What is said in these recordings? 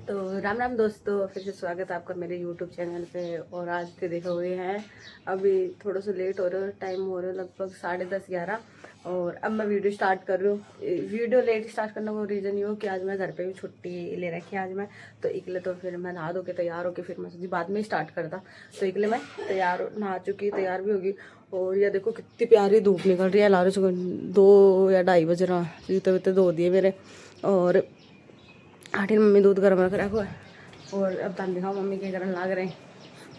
तो राम राम दोस्तों, फिर से स्वागत है आपका मेरे YouTube चैनल पे। और आज के देखो हुए हैं, अभी थोड़ा सा लेट हो रहा है, टाइम हो रहा है लगभग 10:30-11। और अब मैं वीडियो स्टार्ट कर रही हूँ। वीडियो लेट स्टार्ट करने का रीज़न ये हो कि आज मैं घर पे भी छुट्टी ले रखी है आज मैं, तो इकले तो फिर मैं नहा धो के तैयार होकर फिर मैं सोची बाद में स्टार्ट करता। तो इकले मैं तैयार नहा चुकी, तैयार भी होगी। और यह देखो कितनी प्यारी धूप निकल रही है। लारे से 2 या 2:30 बज रहा, जूते वूते धो दिए मेरे। और आठिन मम्मी दूध गर्म रख रखो है। और अब तान दिखाओ मम्मी के करने लाग रहे हैं।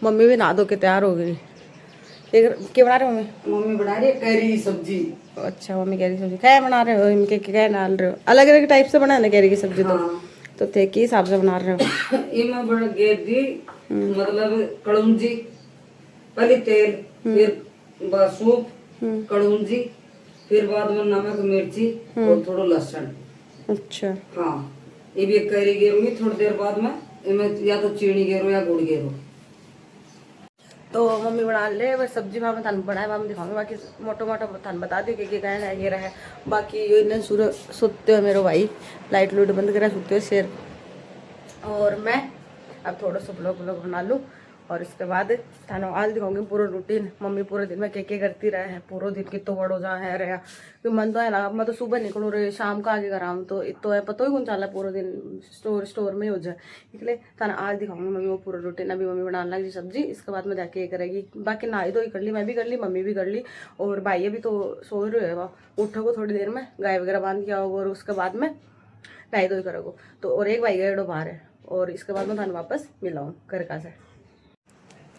मम्मी भी नहा धो के तैयार हो गई। क्या बना रहे हो मम्मी? मम्मी बना रही है कैरी की सब्जी। अच्छा, मम्मी कैरी की सब्जी क्या बना रहे हो? इनके क्या डाल रहे हो? अलग अलग टाइप से बना ना कैरी की सब्जी। हाँ। तो थे के हिसाब से बना रहे हो? इमा बड़ा गेदी मतलब कड़ूंजी, पहले तेल, फिर सूप, कड़ूंजी, फिर बाद में नमक मिर्ची और थोड़ा लहसुन। अच्छा हाँ, ये भी एक कैरी गेरूंगी थोड़ी देर बाद में। इनमें या तो चीनी गेरो या गुड़ गेरो। तो मम्मी बना ले बस सब्जी में थान बनाए मैं दिखाऊंगी। बाकी मोटो मोटो थान बता दी कि कहना है ये रहा। बाकी ये इन्हें सूर्य सोते हो मेरे भाई, लाइट लूट बंद करा सोते हो शेर। और मैं अब थोड़ा सा ब्लॉग बना लूँ और इसके बाद थाना आज दिखाऊंगी पूरा रूटीन। मम्मी पूरे दिन में क्या करती रहे है, पूरा दिन कितो बड़ो जा है रहा। तो मन तो है ना, मैं तो सुबह निकलूँ रही शाम का आगे कराऊँ तो इतो है पता ही कौन चला पूरा दिन स्टोर में हो जाए। इसलिए थाना आज दिखाऊंगी मम्मी वो पूरा रूटीन। अभी मम्मी बनाने लगी सब्जी, इसके बाद में जाके ये करेगी। बाकी नहाई धोई कर ली, मैं भी कर ली, मम्मी भी कर ली। और भाई अभी तो सो रहे है, वह उठोगो थोड़ी देर में, गाय वगैरह बांध के आओगे और उसके बाद में नहाई धोई करोगे। तो और एक भाई गए बाहर है और इसके बाद में थाना वापस मिलाऊँ घर का से।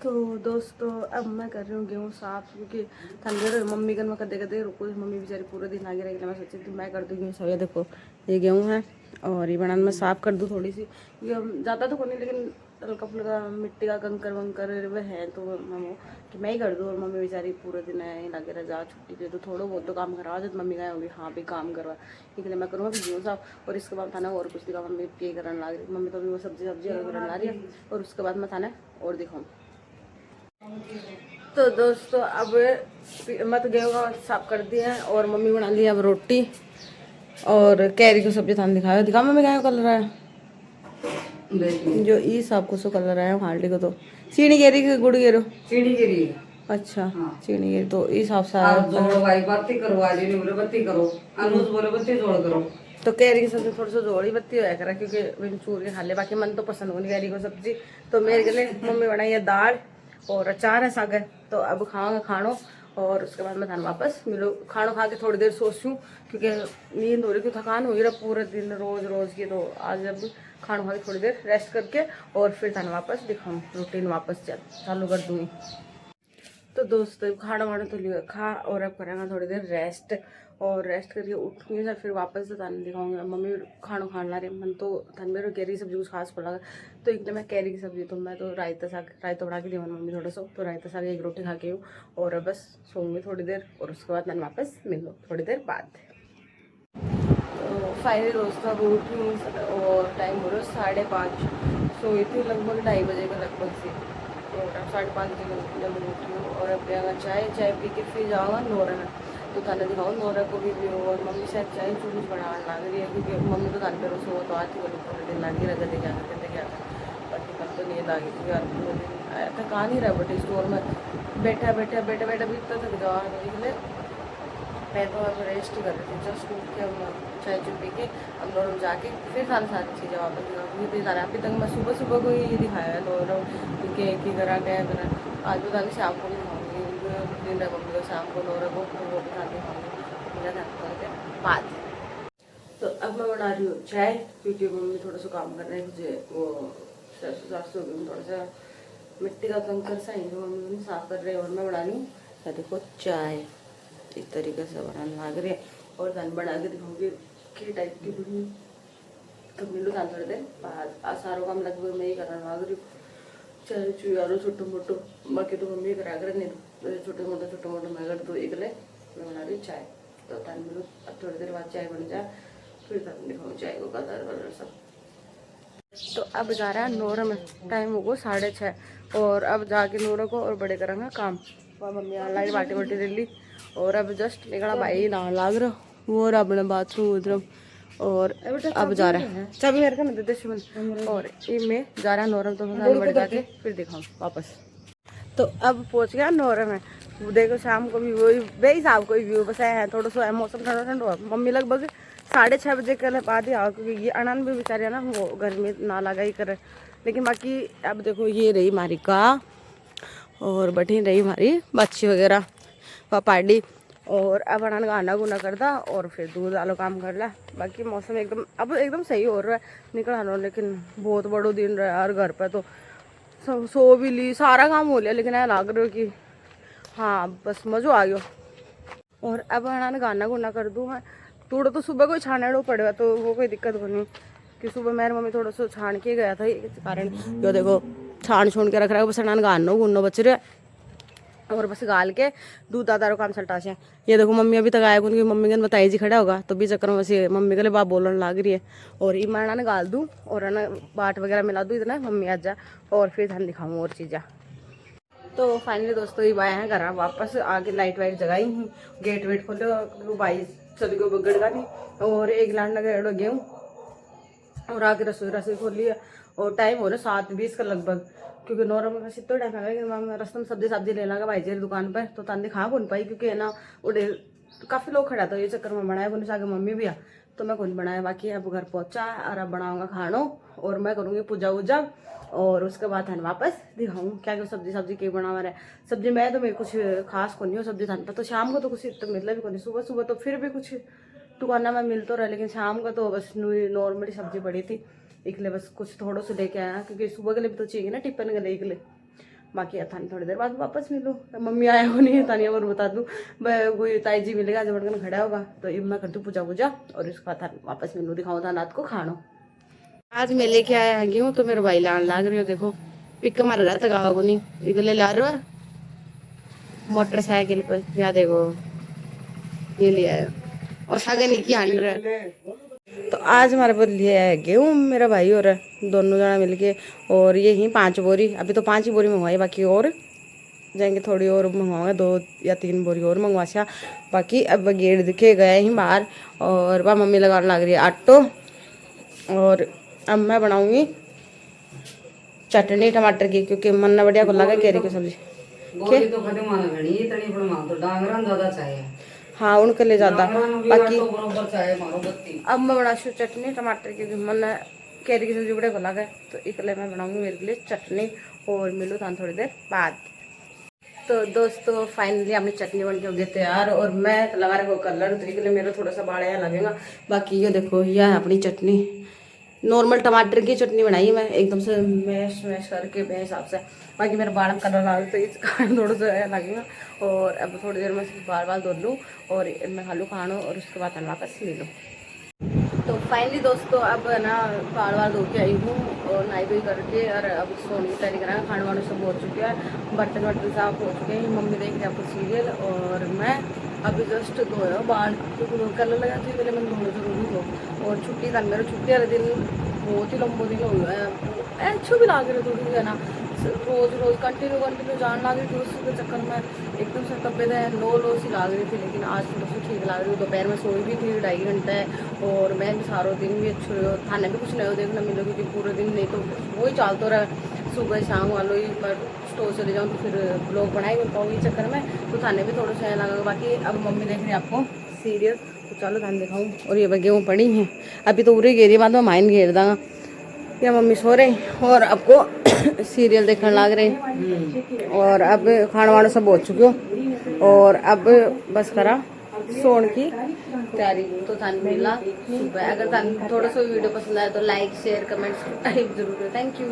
तो दोस्तों अब मैं कर रही हूँ गेहूँ साफ, क्योंकि ठंडे मम्मी कर मैं कदे कदे रुको, मम्मी बेचारी पूरे दिन आगे रहेगी। मैं सोची थी मैं कर दूँ गेहूँ साफ। ये देखो ये गेहूँ है और ये बनाना मैं साफ़ कर दूँ थोड़ी सी, क्योंकि हम ज़्यादा तो नहीं लेकिन हल्का फुल्का मिट्टी का कंकर वंकर वह है तो मम्मी कि मैं ही कर दूँ। और मम्मी बेचारी पूरे दिन है लगे रह जा, छुट्टी दे तो थोड़ा बहुत तो काम करवा जब मम्मी गए होगी। हाँ भी काम करवा, इसलिए मैं करूँगा फिर गेहूँ साफ। और इसके बाद थाना और कुछ दिखा मम्मी पे करने लग रही। मम्मी तो अभी वो सब्जी अलग ला रही है और उसके बाद मैं थाना और दिखाऊँ। तो दोस्तों अब मैं तो गेहूँ का साफ कर दिया है और मम्मी बना ली अब रोटी और कैरी की सब्जी थाने दिखाया। दिखा मम्मी क्या कलर है जो ई सब कुछ कलर है हाल्टी को। तो चीनी गेरी की गुड़ गेरो चीनी गेरी। अच्छा हाँ। चीनी गेरी तो इस हिसाब से आप जोड़ो भाई बत्ती करो, आज नहीं बोले बत्ती करो, अनुज बोले बत्ती जोड़ करो। तो कैरी की सब्जी थोड़ी सी जोड़ी बत्ती होया करा, क्योंकि मैंने चूर के खा ले। बाकी मन तो पसंद होगी कैरी की सब्जी। तो मेरे के लिए मम्मी बनाई है दाल और अचार है साग है। तो अब खाओगे खानो और उसके बाद मैं थान वापस मिलो। खाना खा के थोड़ी देर सोचूँ, क्योंकि नींद हो रही थी, थकान हो रही पूरे दिन रोज की। तो आज अब खाना खा के थोड़ी देर रेस्ट करके और फिर थान वापस दिखाऊँ रूटीन वापस चालू कर दूँगी। तो दोस्तों खाना वाना तो लिया खा और अब करेंगे थोड़ी देर रेस्ट। और रेस्ट करके उठूंगी सर फिर वापस से ताने दिखाऊंगी। मम्मी खाना खाना रही मन तो तन मेरे कैरी की सब्जी कुछ खास पड़ा। तो एक मैं कैरी की सब्जी तो मैं तो रायता बना के दी मम्मी थोड़ा सा। तो रायता साग एक रोटी खा के हूँ और बस सोऊंगी थोड़ी देर और उसके बाद मैं वापस मिल लूँ थोड़ी देर बाद। तो फाइनली दोस्तों अब उठी और टाइम हो रहा है 5:30। सोई थी लगभग 2:30 बजे के लगभग से। तो 5:30 बजे जब उठी हूँ और अब पियागा चाय पी के फिर जाऊँगा नोरा में। तो थाने दिखाओ नोरा को भी और मम्मी शायद चाय चूड़ी बनाने लग रही है, क्योंकि मम्मी तो थाने पर सो तो आती बोली पूरे दिन लगी रह गए क्या बाकी कल तो नींद आ गई थी यार। पूरे दिन थकान ही रहा बटे स्टोर में बैठा भी इतना थक जाओ इसलिए मैं तो अब रेस्ट कर रही थी। जस्ट उठ के चाय पी के हम लोग जाके फिर सारी चीज़ें वापस दिखाऊँगी। अभी तक मैं सुबह को ही दिखाया है नोरा कि करा क्या करा। आज बता नहीं शाम को भी दिखाऊँगी दिन है मम्मी को, शाम को नोरा को वो भी खाने दिखाऊँगी मेरा ध्यान करके बाद। तो अब मैं बना रही हूँ चाय, क्योंकि मम्मी थोड़ा सा काम कर रहे हैं मुझे वो सासू थोड़ा सा मिट्टी का कंकर सा ही मम्मी साफ कर रहे हैं और मैं बना रही हूँ। देखो चाय इस तरीके से बनाने लग रही है और दान बना के दिखाऊंगी कि टाइप की बनी। तो मिलू दान थोड़ी देर बाद। सारों काम लगभग मैं ही करना लग रही हूँ। चाय चुयारो छोटो मोटो बाकी तो मम्मी करा कर नहीं तो छोटे मोटो मैं कर दो एकले मैं बना रही हूँ चाय। तो दान मिलू अब थोड़ी देर बाद चाय बन जाए फिर दान दिखाऊँ चाय को कलर वलर सब। तो अब जा रहा है नोरा में, टाइम होगा 6:30 और अब जाके नोरा को और बड़े करेंगे काम। वह मम्मी लाई बाटी वाटी ले ली और अब जस्ट निकला भाई ना लाग रहा वो और अपने बाथरूम उधर और अब जा रहा है, चाबी मेरे को ना दे दे शिवन। और ये मैं जा रहा है नौरम, तो बढ़ जाके फिर दिखाऊँ वापस। तो अब पहुंच गया नौरम में। वो देखो शाम को भी वही वही शाम को व्यू बस है, थोड़ा सा मौसम ठंडा ठंडा हुआ। मम्मी लगभग 6:30 बजे कल बाद ही आओ, क्योंकि ये अनन भी बेचारे है ना, वो गर्मी ना लगा ही करे। लेकिन बाकी अब देखो ये रही हमारी का, और बैठी रही हमारी बच्ची वगैरह पापाडी। और अब अनन गाना गुना करता और फिर दूध आलो काम कर ला। बाकी मौसम एकदम अब एकदम सही हो रहा है, निकल आना। लेकिन बहुत बड़ो दिन रहा यार घर पर, तो सो भी ली, सारा काम हो लिया, लेकिन ऐसा लग रहा है कि हाँ बस मज़ो आ गया। और अब अनन गाना गुना कर दूँ मैं थोड़ा, तो सुबह कोई छाने पड़ेगा तो वो कोई दिक्कत को नहीं, कि सुबह मेरी मम्मी थोड़ा सा छान के गया था, इस कारण जो देखो छान छोड़ के रख रहा है। बस अनन गानो गुनो बच रहा है, और बस गाल के दूध दादा काम चलता है। ये देखो मम्मी अभी तक आया, क्योंकि मम्मी ने बताई जी खड़ा होगा, तो भी चक्कर में बस मम्मी के लिए बाप बोलने लग रही है। और ये मैं ना गाल दूँ और है ना बाट वगैरह मिला दूँ इतना, मम्मी आ जा और फिर धन दिखाऊँ और चीज़ें। तो फाइनली दोस्तों ये आए हैं घर वापस, आगे लाइट वाइट जगाई हूँ, गेट वेट खोलो, भाई चल गए बगड़ का नहीं। और एक लाइन लगा गेहूँ, और आगे रसोई खोली है। और टाइम हो रहा है 7:20 का लगभग, क्योंकि नौरम में बस इतना टाइम लगा कि मैं रास्ते में सब्जी ले लगा भाई जी दुकान पर, तो तान दिखा कौन पाई, क्योंकि है ना उड़े काफ़ी लोग खड़ा था, ये चक्कर में बनाया कौन, आगे मम्मी भी आ, तो मैं कौन बनाया। बाकी अब घर पहुंचा और अब बनाऊंगा खानो, और मैं करूँगी पूजा वूजा, और उसके बाद हम वापस दिखाऊँ क्या क्या सब्जी के बना रहा है। सब्जी मैं तो मेरे कुछ खास को नहीं हो सब्जी थान पर, तो शाम को तो कुछ तो मतलब भी को नहीं, सुबह सुबह तो फिर भी कुछ दुकाना में मिल तो रहा, लेकिन शाम का तो बस नॉर्मली सब्जी पड़ी थी, इसलिए बस कुछ थोड़ा सा लेके आया, क्योंकि सुबह के लिए भी तो चाहिए ना टिफिन के लिए इसलिए। बाकी थानी थोड़ी देर बाद वापस मिलूँ, मम्मी आया हो नहीं है तानिया, और बता दूँ कोई ताई जी मिलेगा जब बड़कन खड़ा होगा, तो ये मैं कर दूँ पूजा वूजा, और उसके बाद वापस मिलूँ, दिखाऊँ था रात को खानो। आज मैं लेके आया गेहूँ, तो मेरे भाई लान लाग रही हो, देखो पिक मार रहा था गाँव को नहीं, इसलिए ला रहा है मोटरसाइकिल पर, या देखो ये लिया है, और सागे नहीं की हांड रहा है। तो आज हमारे पास लिया है गेहूँ मेरा भाई और दोनों जना मिलके, और ये ही 5 बोरी, अभी तो 5 ही बोरी मंगवाई, बाकी और जाएंगे थोड़ी और मंगवाऊंगा, 2 या 3 बोरी और मंगवाशा। बाकी अब गेट दिखे गए ही बाहर, और वह मम्मी लगाने लग रही है आटो। और अब मैं बनाऊंगी चटनी टमाटर की, क्योंकि मन बढ़िया को लगा केरी की सब्जी तो खड़े माना घनी इतनी पर मान तो डांगरा ज्यादा चाहिए, हाँ उनके लिए ज़्यादा। बाकी अब मैं बना चटनी टमाटर की, मन कैरी की सब्जी बड़े भला गए, तो इसलिए मैं बनाऊंगी मेरे लिए चटनी, और मिलूँ था थोड़ी देर बाद। तो दोस्तों फाइनली अपनी चटनी बन के हो गई तैयार, और मैं लगा रहा हूँ कलर, तो इसलिए मेरा थोड़ा सा बाड़ा यहाँ लगेगा। बाकी ये देखो यह है अपनी चटनी, नॉर्मल टमाटर की चटनी बनाई मैं एकदम से मैश करके मेरे हिसाब से। बाकी मेरा बाल में कलर लगा तो इस कारण थोड़ा सा लगेगा। और अब थोड़ी देर में बाल धो लूँ और मैं खा लूँ खाना, और उसके बाद वापस ले लूँ। तो फाइनली दोस्तों अब ना बाल धो के आई हूँ, और नहाई धोई करके, और अब सोने की तैयारी करा, खाने वाने सब हो चुके हैं, बर्तन वर्तन साफ हो चुके हैं। मम्मी देख रही है आपको सीरियल, और मैं अभी जस्ट धोया बाल, क्योंकि कलर लगा थी पहले मैंने धोना जरूरी हो। और छुट्टी का मेरा छुट्टी वाले दिन बहुत ही लंबो दिन हो गया है, अच्छो भी लग रही थोड़ी है ना, रोज कंटिन्यू जान लग रही थी, उसके चक्कर में एकदम से तबियत है लो सी लग रही थी। लेकिन आज थोड़ा सा ठीक लग रही थी, दोपहर में सोई भी थी 2.5 घंटे, और मैं भी सारा दिन भी अच्छे रहो, थाने भी कुछ नहीं हो देखना मिलो, क्योंकि पूरे दिन नहीं तो वही चलता रहा, सुबह शाम वालों ही पर स्टोर चले जाऊँ तो फिर ब्लॉग बनाए मिल पाऊँगी चक्कर में, तो थाने भी थोड़ा सा लगा। बाकी अब मम्मी देख रही है आपको सीरियल, तो चलो थाने दिखाऊँ। और ये गेहूँ पड़ी हैं, अभी तो उरे घेरी बाद में माइन घेर दूँगा, या मम्मी सो रहे, और आपको सीरियल देखने लग रहे। और अब खाना वाना सब हो चुके हो, और अब बस करा सोने की तैयारी। तो थान मिला सुबह, अगर थान थोड़ा सा वीडियो पसंद आया तो लाइक शेयर कमेंट सब्सक्राइब जरूर करें। Thank you.